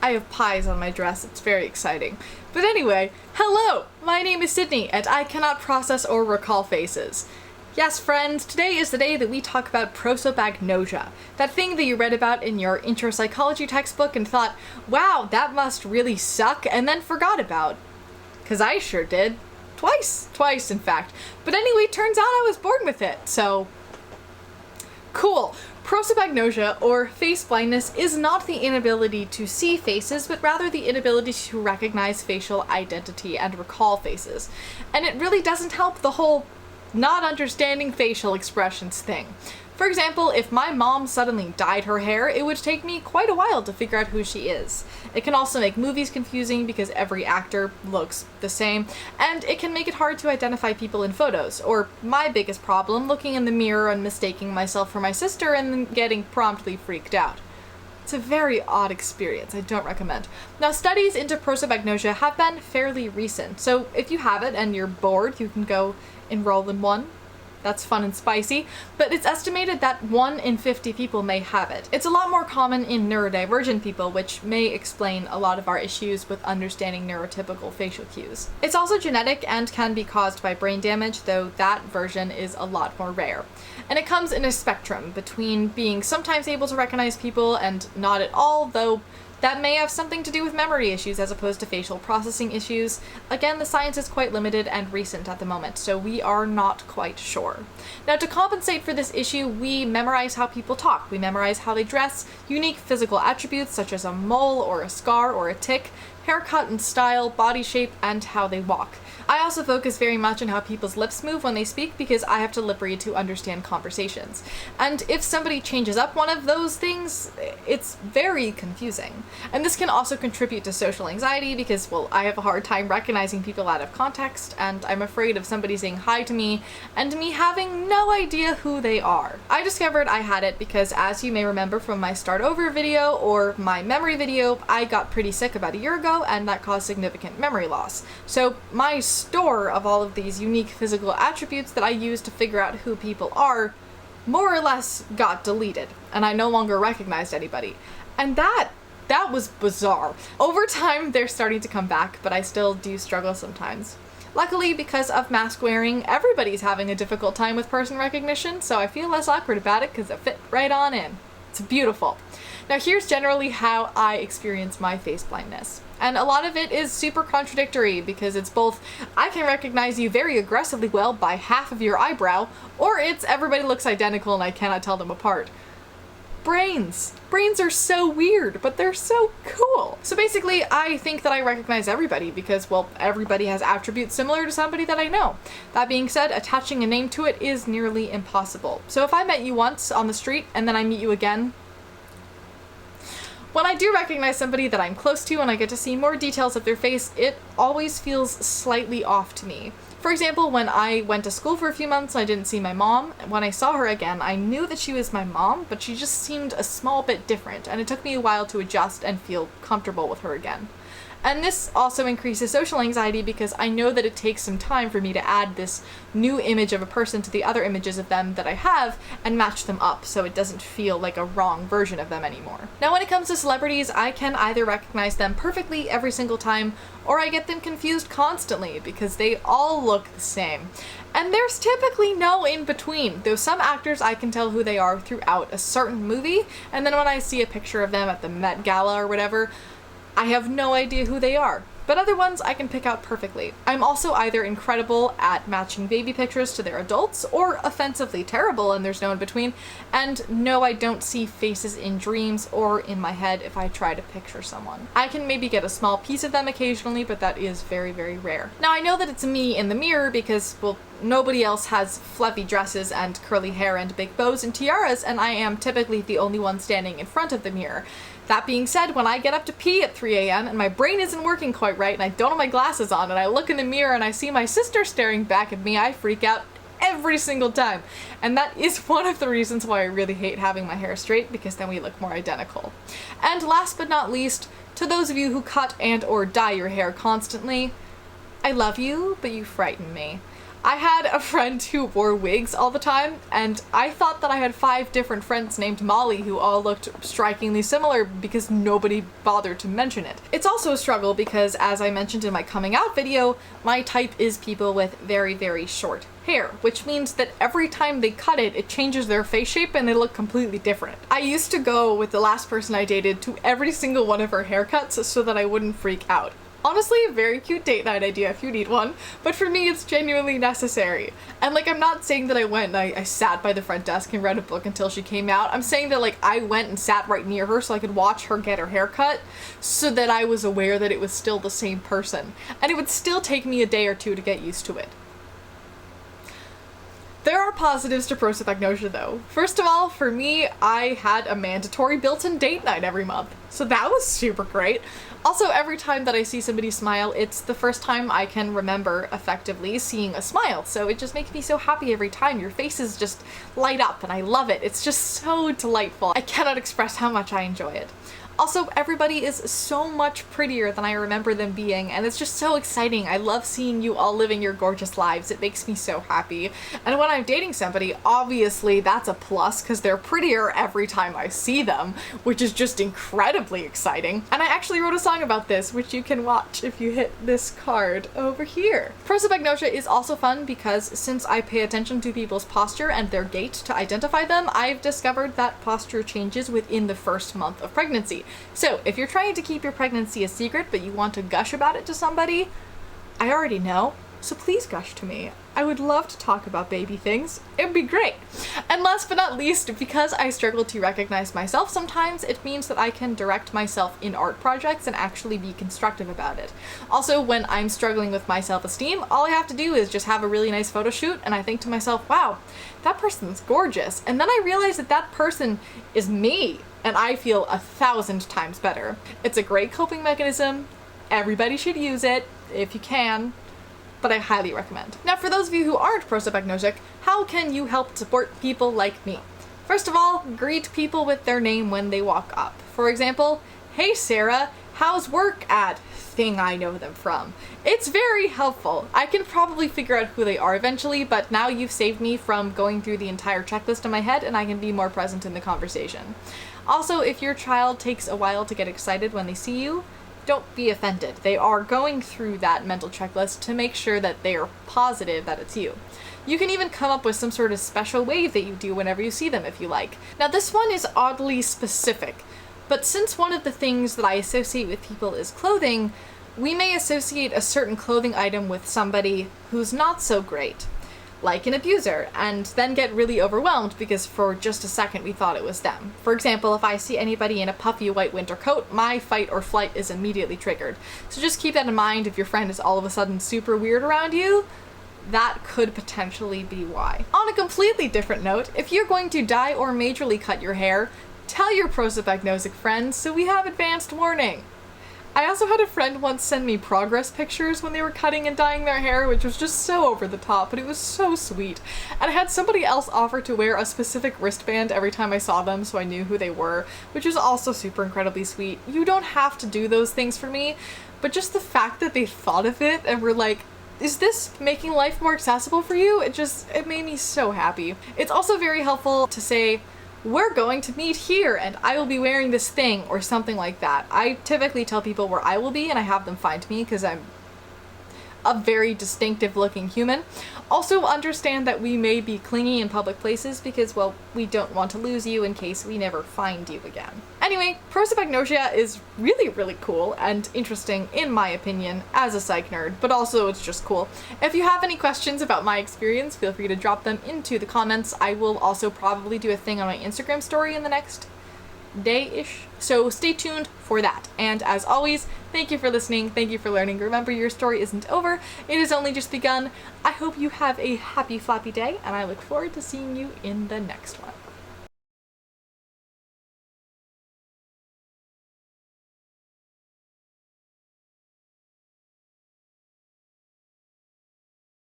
I have pies on my dress. It's very exciting. But anyway, hello! My name is Sydney, and I cannot process or recall faces. Yes, friends, today is the day that we talk about prosopagnosia, that thing that you read about in your intro psychology textbook and thought, wow, that must really suck, and then forgot about. 'Cause I sure did. Twice in fact. But anyway, turns out I was born with it, so cool. Prosopagnosia, or face blindness, is not the inability to see faces, but rather the inability to recognize facial identity and recall faces. And it really doesn't help the whole not understanding facial expressions thing. For example, if my mom suddenly dyed her hair, it would take me quite a while to figure out who she is. It can also make movies confusing because every actor looks the same, and it can make it hard to identify people in photos, or my biggest problem, looking in the mirror and mistaking myself for my sister and then getting promptly freaked out. It's a very odd experience, I don't recommend. Now, studies into prosopagnosia have been fairly recent, so if you have it and you're bored, you can go enroll in one. That's fun and spicy, but it's estimated that 1 in 50 people may have it. It's a lot more common in neurodivergent people, which may explain a lot of our issues with understanding neurotypical facial cues. It's also genetic and can be caused by brain damage, though that version is a lot more rare. And it comes in a spectrum between being sometimes able to recognize people and not at all, though that may have something to do with memory issues as opposed to facial processing issues. Again, the science is quite limited and recent at the moment, so we are not quite sure. Now, to compensate for this issue, we memorize how people talk. We memorize how they dress, unique physical attributes such as a mole or a scar or a tick, haircut and style, body shape, and how they walk. I also focus very much on how people's lips move when they speak because I have to lip read to understand conversations. And if somebody changes up one of those things, it's very confusing. And this can also contribute to social anxiety because, well, I have a hard time recognizing people out of context, and I'm afraid of somebody saying hi to me and me having no idea who they are. I discovered I had it because, as you may remember from my start over video or my memory video, I got pretty sick about a year ago and that caused significant memory loss. So my store of all of these unique physical attributes that I use to figure out who people are more or less got deleted, and I no longer recognized anybody. And that was bizarre. Over time, they're starting to come back, but I still do struggle sometimes. Luckily, because of mask wearing, everybody's having a difficult time with person recognition, so I feel less awkward about it because it fit right on in. It's beautiful. Now, here's generally how I experience my face blindness. And a lot of it is super contradictory because it's both, I can recognize you very aggressively well by half of your eyebrow, or it's everybody looks identical and I cannot tell them apart. Brains are so weird, but they're so cool. So basically, I think that I recognize everybody because, well, everybody has attributes similar to somebody that I know. That being said, attaching a name to it is nearly impossible. So if I met you once on the street and then I meet you again, when I do recognize somebody that I'm close to and I get to see more details of their face, it always feels slightly off to me. For example, when I went to school for a few months and I didn't see my mom, when I saw her again, I knew that she was my mom, but she just seemed a small bit different, and it took me a while to adjust and feel comfortable with her again. And this also increases social anxiety because I know that it takes some time for me to add this new image of a person to the other images of them that I have and match them up so it doesn't feel like a wrong version of them anymore. Now, when it comes to celebrities, I can either recognize them perfectly every single time or I get them confused constantly because they all look the same. And there's typically no in between, though some actors I can tell who they are throughout a certain movie, and then when I see a picture of them at the Met Gala or whatever, I have no idea who they are, but other ones I can pick out perfectly. I'm also either incredible at matching baby pictures to their adults, or offensively terrible and there's no in between, and no, I don't see faces in dreams or in my head if I try to picture someone. I can maybe get a small piece of them occasionally, but that is very, very rare. Now, I know that it's me in the mirror because, well, nobody else has fluffy dresses and curly hair and big bows and tiaras, and I am typically the only one standing in front of the mirror. That being said, when I get up to pee at 3 a.m. and my brain isn't working quite right and I don't have my glasses on and I look in the mirror and I see my sister staring back at me, I freak out every single time. And that is one of the reasons why I really hate having my hair straight, because then we look more identical. And last but not least, to those of you who cut and or dye your hair constantly, I love you, but you frighten me. I had a friend who wore wigs all the time, and I thought that I had 5 different friends named Molly who all looked strikingly similar because nobody bothered to mention it. It's also a struggle because, as I mentioned in my coming out video, my type is people with very, very short hair, which means that every time they cut it, it changes their face shape and they look completely different. I used to go with the last person I dated to every single one of her haircuts so that I wouldn't freak out. Honestly, a very cute date night idea if you need one, but for me it's genuinely necessary. And like, I'm not saying that I went and I sat by the front desk and read a book until she came out. I'm saying that like I went and sat right near her so I could watch her get her hair cut so that I was aware that it was still the same person. And it would still take me a day or two to get used to it. There are positives to prosopagnosia though. First of all, for me, I had a mandatory built-in date night every month, so that was super great. Also, every time that I see somebody smile, it's the first time I can remember effectively seeing a smile, so it just makes me so happy every time. Your faces just light up and I love it. It's just so delightful. I cannot express how much I enjoy it. Also, everybody is so much prettier than I remember them being, and it's just so exciting. I love seeing you all living your gorgeous lives. It makes me so happy. And when I'm dating somebody, obviously that's a plus because they're prettier every time I see them, which is just incredibly exciting. And I actually wrote a song about this, which you can watch if you hit this card over here. Prosopagnosia is also fun because since I pay attention to people's posture and their gait to identify them, I've discovered that posture changes within the first month of pregnancy. So if you're trying to keep your pregnancy a secret but you want to gush about it to somebody, I already know, so please gush to me. I would love to talk about baby things. It'd be great. And last but not least, because I struggle to recognize myself sometimes, it means that I can direct myself in art projects and actually be constructive about it. Also, when I'm struggling with my self-esteem, all I have to do is just have a really nice photo shoot and I think to myself, wow, that person's gorgeous. And then I realize that that person is me. And I feel 1,000 times better. It's a great coping mechanism. Everybody should use it if you can, but I highly recommend. Now, for those of you who aren't prosopagnosic, how can you help support people like me? First of all, greet people with their name when they walk up. For example, hey Sarah, how's work at thing I know them from? It's very helpful. I can probably figure out who they are eventually, but now you've saved me from going through the entire checklist in my head and I can be more present in the conversation. Also, if your child takes a while to get excited when they see you, don't be offended. They are going through that mental checklist to make sure that they are positive that it's you. You can even come up with some sort of special wave that you do whenever you see them if you like. Now this one is oddly specific, but since one of the things that I associate with people is clothing, we may associate a certain clothing item with somebody who's not so great, like an abuser, and then get really overwhelmed because for just a second we thought it was them. For example, if I see anybody in a puffy white winter coat, my fight or flight is immediately triggered. So just keep that in mind if your friend is all of a sudden super weird around you. That could potentially be why. On a completely different note, if you're going to dye or majorly cut your hair, tell your prosopagnosic friends so we have advanced warning. I also had a friend once send me progress pictures when they were cutting and dyeing their hair, which was just so over the top, but it was so sweet. And I had somebody else offer to wear a specific wristband every time I saw them so I knew who they were, which was also super incredibly sweet. You don't have to do those things for me, but just the fact that they thought of it and were like, is this making life more accessible for you? It made me so happy. It's also very helpful to say, we're going to meet here and I will be wearing this thing or something like that. I typically tell people where I will be and I have them find me because I'm a very distinctive looking human. Also understand that we may be clingy in public places because, well, we don't want to lose you in case we never find you again. Anyway, prosopagnosia is really, really cool and interesting in my opinion as a psych nerd, but also it's just cool. If you have any questions about my experience, feel free to drop them into the comments. I will also probably do a thing on my Instagram story in the next day-ish, so stay tuned for that. And as always, thank you for listening, thank you for learning. Remember, your story isn't over, it has only just begun. I hope you have a happy floppy day, and I look forward to seeing you in the next one.